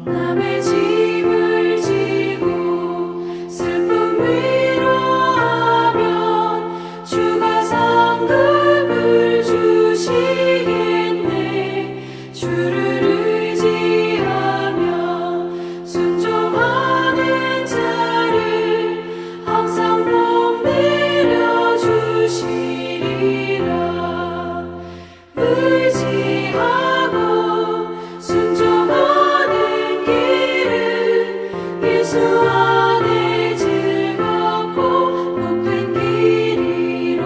남의 짐을 지고 슬픔 위로하면 주가 상급을 주시겠네. 주를 의지하며 순종하는 자를 항상 복 내려주시리라. 의지하고 순종하는 길은 예수 안에 즐겁고 복된 길이로다.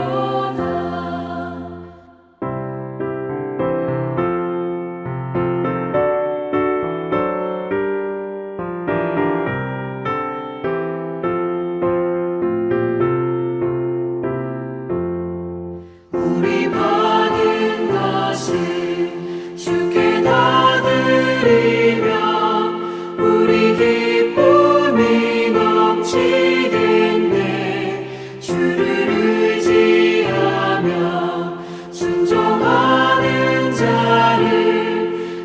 우리 받은 것을 주께 다 드리며 우리 기쁨이 넘치겠네. 주를 의지하며 순종하는 자를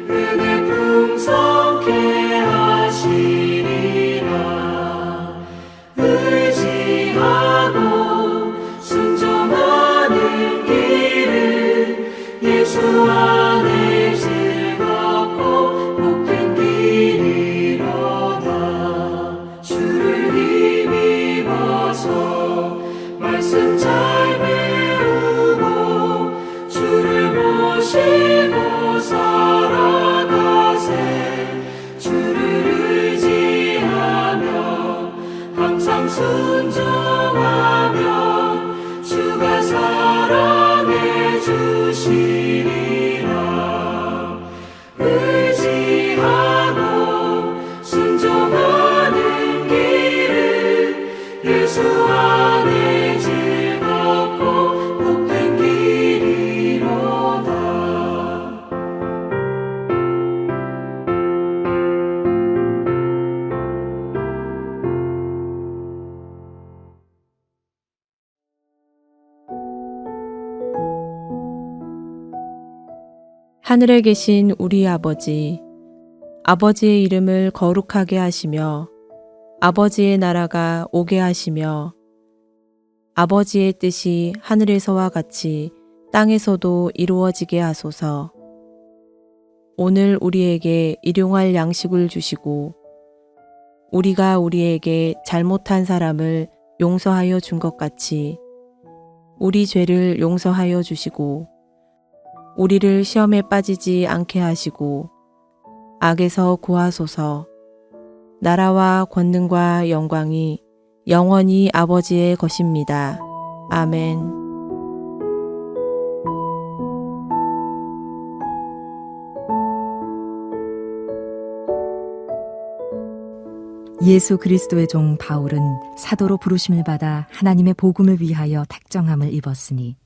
은혜 풍성케 하시리라. 의지하고 순종하는 길은 예수 안에 즐겁고 복된 길이로다. 주를 힘입어서 말씀 잘 배우고 주를 모시고 살아가세. 주를 의지하며 항상 순종하면 주가 사랑해 주시리라. 의지하고 순종하는 길은 예수 안에 즐겁고 복된 길이로다. 하늘에 계신 우리 아버지, 아버지의 이름을 거룩하게 하시며 아버지의 나라가 오게 하시며 아버지의 뜻이 하늘에서와 같이 땅에서도 이루어지게 하소서. 오늘 우리에게 일용할 양식을 주시고 우리가 우리에게 잘못한 사람을 용서하여 준 것 같이 우리 죄를 용서하여 주시고 우리를 시험에 빠지지 않게 하시고 악에서 구하소서. 나라와 권능과 영광이 영원히 아버지의 것입니다. 아멘. 예수 그리스도의 종 바울은 사도로 부르심을 받아 하나님의 복음을 위하여 택정함을 입었으니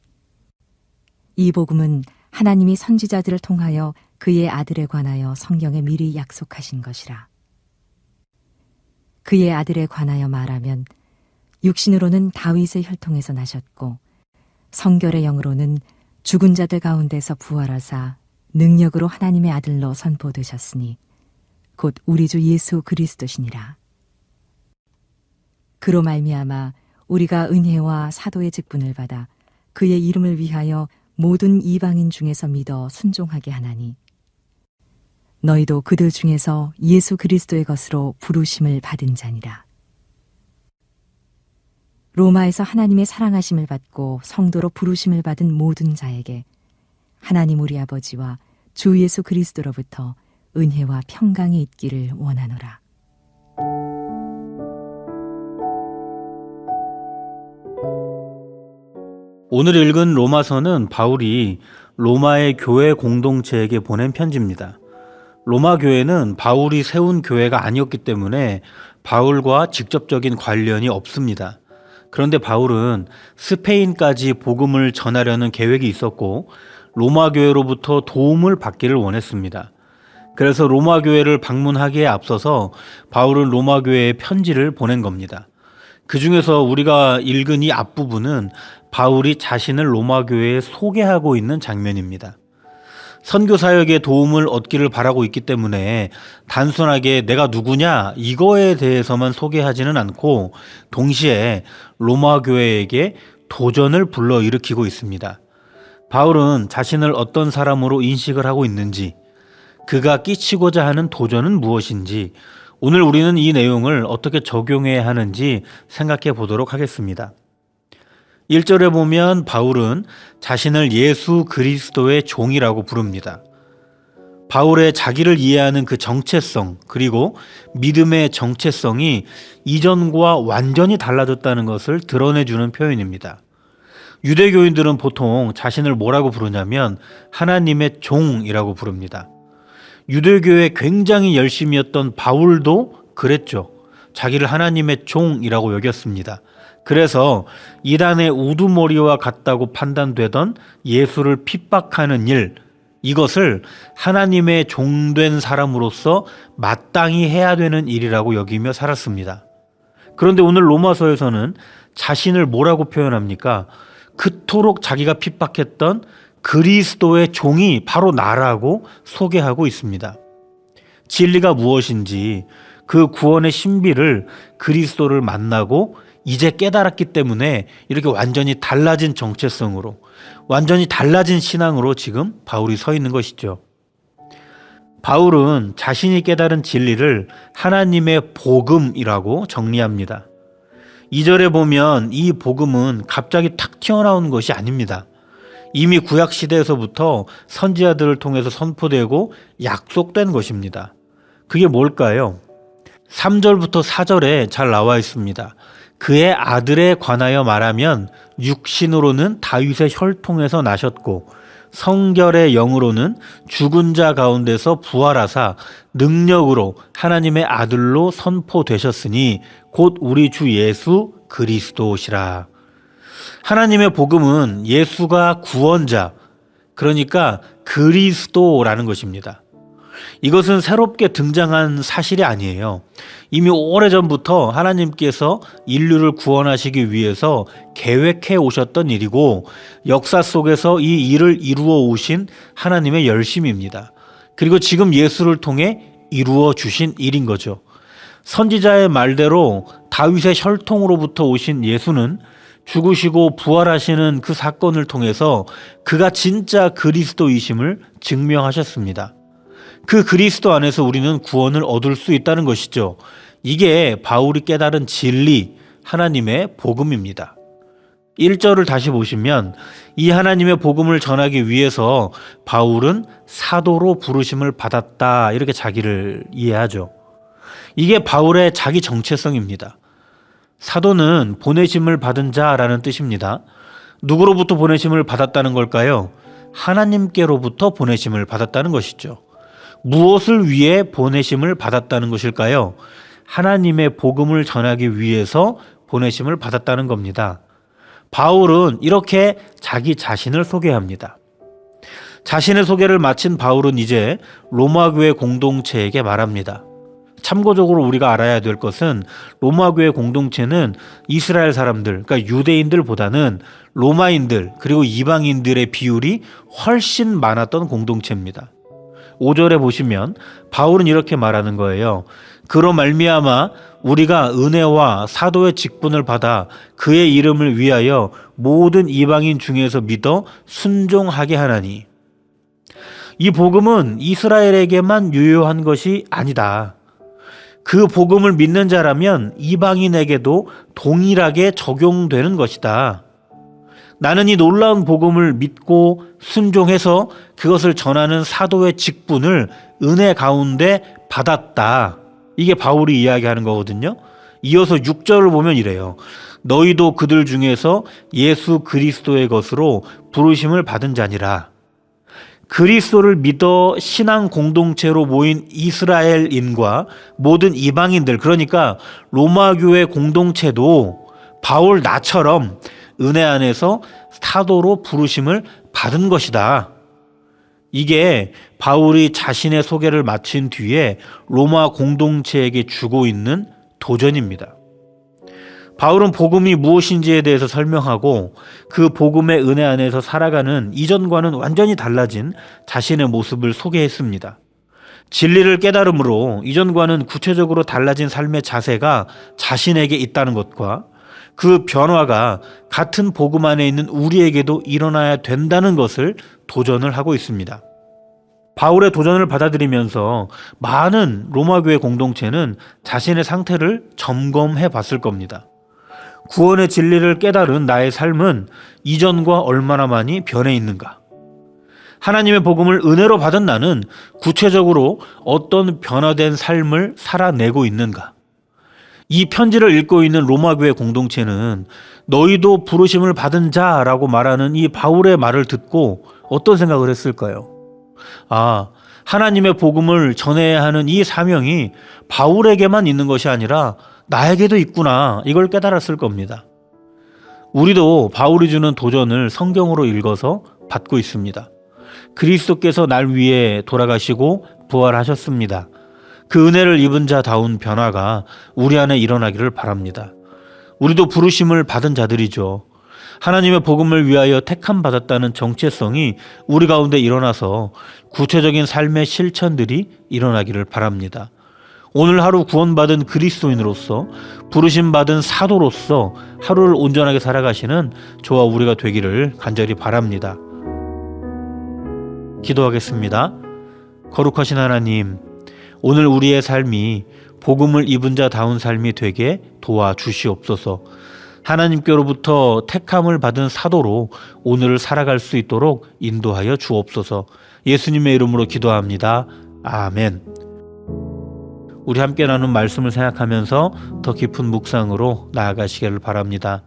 이 복음은 하나님이 선지자들을 통하여 그의 아들에 관하여 성경에 미리 약속하신 것이라. 그의 아들에 관하여 말하면 육신으로는 다윗의 혈통에서 나셨고 성결의 영으로는 죽은 자들 가운데서 부활하사 능력으로 하나님의 아들로 선포되셨으니 곧 우리 주 예수 그리스도시니라. 그로 말미암아 우리가 은혜와 사도의 직분을 받아 그의 이름을 위하여 모든 이방인 중에서 믿어 순종하게 하나니 너희도 그들 중에서 예수 그리스도의 것으로 부르심을 받은 자니라. 로마에서 하나님의 사랑하심을 받고 성도로 부르심을 받은 모든 자에게 하나님 우리 아버지와 주 예수 그리스도로부터 은혜와 평강이 있기를 원하노라. 오늘 읽은 로마서는 바울이 로마의 교회 공동체에게 보낸 편지입니다. 로마 교회는 바울이 세운 교회가 아니었기 때문에 바울과 직접적인 관련이 없습니다. 그런데 바울은 스페인까지 복음을 전하려는 계획이 있었고 로마 교회로부터 도움을 받기를 원했습니다. 그래서 로마 교회를 방문하기에 앞서서 바울은 로마 교회에 편지를 보낸 겁니다. 그 중에서 우리가 읽은 이 앞부분은 바울이 자신을 로마 교회에 소개하고 있는 장면입니다. 선교 사역에 도움을 얻기를 바라고 있기 때문에 단순하게 내가 누구냐 이거에 대해서만 소개하지는 않고 동시에 로마 교회에게 도전을 불러일으키고 있습니다. 바울은 자신을 어떤 사람으로 인식을 하고 있는지, 그가 끼치고자 하는 도전은 무엇인지, 오늘 우리는 이 내용을 어떻게 적용해야 하는지 생각해 보도록 하겠습니다. 1절에 보면 바울은 자신을 예수 그리스도의 종이라고 부릅니다. 바울의 자기를 이해하는 그 정체성, 그리고 믿음의 정체성이 이전과 완전히 달라졌다는 것을 드러내주는 표현입니다. 유대교인들은 보통 자신을 뭐라고 부르냐면 하나님의 종이라고 부릅니다. 유대교에 굉장히 열심이었던 바울도 그랬죠. 자기를 하나님의 종이라고 여겼습니다. 그래서 이단의 우두머리와 같다고 판단되던 예수를 핍박하는 일, 이것을 하나님의 종된 사람으로서 마땅히 해야 되는 일이라고 여기며 살았습니다. 그런데 오늘 로마서에서는 자신을 뭐라고 표현합니까? 그토록 자기가 핍박했던 그리스도의 종이 바로 나라고 소개하고 있습니다. 진리가 무엇인지, 그 구원의 신비를 그리스도를 만나고 이제 깨달았기 때문에 이렇게 완전히 달라진 정체성으로, 완전히 달라진 신앙으로 지금 바울이 서 있는 것이죠. 바울은 자신이 깨달은 진리를 하나님의 복음이라고 정리합니다. 2절에 보면 이 복음은 갑자기 탁 튀어나온 것이 아닙니다. 이미 구약시대에서부터 선지자들을 통해서 선포되고 약속된 것입니다. 그게 뭘까요? 3절부터 4절에 잘 나와 있습니다. 그의 아들에 관하여 말하면 육신으로는 다윗의 혈통에서 나셨고 성결의 영으로는 죽은 자 가운데서 부활하사 능력으로 하나님의 아들로 선포되셨으니 곧 우리 주 예수 그리스도시라. 하나님의 복음은 예수가 구원자, 그러니까 그리스도라는 것입니다. 이것은 새롭게 등장한 사실이 아니에요. 이미 오래전부터 하나님께서 인류를 구원하시기 위해서 계획해 오셨던 일이고 역사 속에서 이 일을 이루어 오신 하나님의 열심입니다. 그리고 지금 예수를 통해 이루어 주신 일인 거죠. 선지자의 말대로 다윗의 혈통으로부터 오신 예수는 죽으시고 부활하시는 그 사건을 통해서 그가 진짜 그리스도이심을 증명하셨습니다. 그 그리스도 안에서 우리는 구원을 얻을 수 있다는 것이죠. 이게 바울이 깨달은 진리, 하나님의 복음입니다. 1절을 다시 보시면 이 하나님의 복음을 전하기 위해서 바울은 사도로 부르심을 받았다, 이렇게 자기를 이해하죠. 이게 바울의 자기 정체성입니다. 사도는 보내심을 받은 자라는 뜻입니다. 누구로부터 보내심을 받았다는 걸까요? 하나님께로부터 보내심을 받았다는 것이죠. 무엇을 위해 보내심을 받았다는 것일까요? 하나님의 복음을 전하기 위해서 보내심을 받았다는 겁니다. 바울은 이렇게 자기 자신을 소개합니다. 자신의 소개를 마친 바울은 이제 로마 교회 공동체에게 말합니다. 참고적으로 우리가 알아야 될 것은 로마 교회 공동체는 이스라엘 사람들, 그러니까 유대인들보다는 로마인들 그리고 이방인들의 비율이 훨씬 많았던 공동체입니다. 5절에 보시면 바울은 이렇게 말하는 거예요. 그로 말미암아 우리가 은혜와 사도의 직분을 받아 그의 이름을 위하여 모든 이방인 중에서 믿어 순종하게 하나니. 이 복음은 이스라엘에게만 유효한 것이 아니다. 그 복음을 믿는 자라면 이방인에게도 동일하게 적용되는 것이다. 나는 이 놀라운 복음을 믿고 순종해서 그것을 전하는 사도의 직분을 은혜 가운데 받았다. 이게 바울이 이야기하는 거거든요. 이어서 6절을 보면 이래요. 너희도 그들 중에서 예수 그리스도의 것으로 부르심을 받은 자니라. 그리스도를 믿어 신앙 공동체로 모인 이스라엘인과 모든 이방인들, 그러니까 로마 교회 공동체도 바울 나처럼 은혜 안에서 사도로 부르심을 받은 것이다. 이게 바울이 자신의 소개를 마친 뒤에 로마 공동체에게 주고 있는 도전입니다. 바울은 복음이 무엇인지에 대해서 설명하고 그 복음의 은혜 안에서 살아가는 이전과는 완전히 달라진 자신의 모습을 소개했습니다. 진리를 깨달음으로 이전과는 구체적으로 달라진 삶의 자세가 자신에게 있다는 것과 그 변화가 같은 복음 안에 있는 우리에게도 일어나야 된다는 것을 도전을 하고 있습니다. 바울의 도전을 받아들이면서 많은 로마교회 공동체는 자신의 상태를 점검해 봤을 겁니다. 구원의 진리를 깨달은 나의 삶은 이전과 얼마나 많이 변해 있는가? 하나님의 복음을 은혜로 받은 나는 구체적으로 어떤 변화된 삶을 살아내고 있는가? 이 편지를 읽고 있는 로마교회 공동체는 너희도 부르심을 받은 자라고 말하는 이 바울의 말을 듣고 어떤 생각을 했을까요? 하나님의 복음을 전해야 하는 이 사명이 바울에게만 있는 것이 아니라 나에게도 있구나, 이걸 깨달았을 겁니다. 우리도 바울이 주는 도전을 성경으로 읽어서 받고 있습니다. 그리스도께서 날 위해 돌아가시고 부활하셨습니다. 그 은혜를 입은 자다운 변화가 우리 안에 일어나기를 바랍니다. 우리도 부르심을 받은 자들이죠. 하나님의 복음을 위하여 택함 받았다는 정체성이 우리 가운데 일어나서 구체적인 삶의 실천들이 일어나기를 바랍니다. 오늘 하루 구원받은 그리스도인으로서 부르심 받은 사도로서 하루를 온전하게 살아가시는 저와 우리가 되기를 간절히 바랍니다. 기도하겠습니다. 거룩하신 하나님, 오늘 우리의 삶이 복음을 입은 자다운 삶이 되게 도와주시옵소서. 하나님께로부터 택함을 받은 사도로 오늘을 살아갈 수 있도록 인도하여 주옵소서. 예수님의 이름으로 기도합니다. 아멘. 우리 함께 나눈 말씀을 생각하면서 더 깊은 묵상으로 나아가시기를 바랍니다.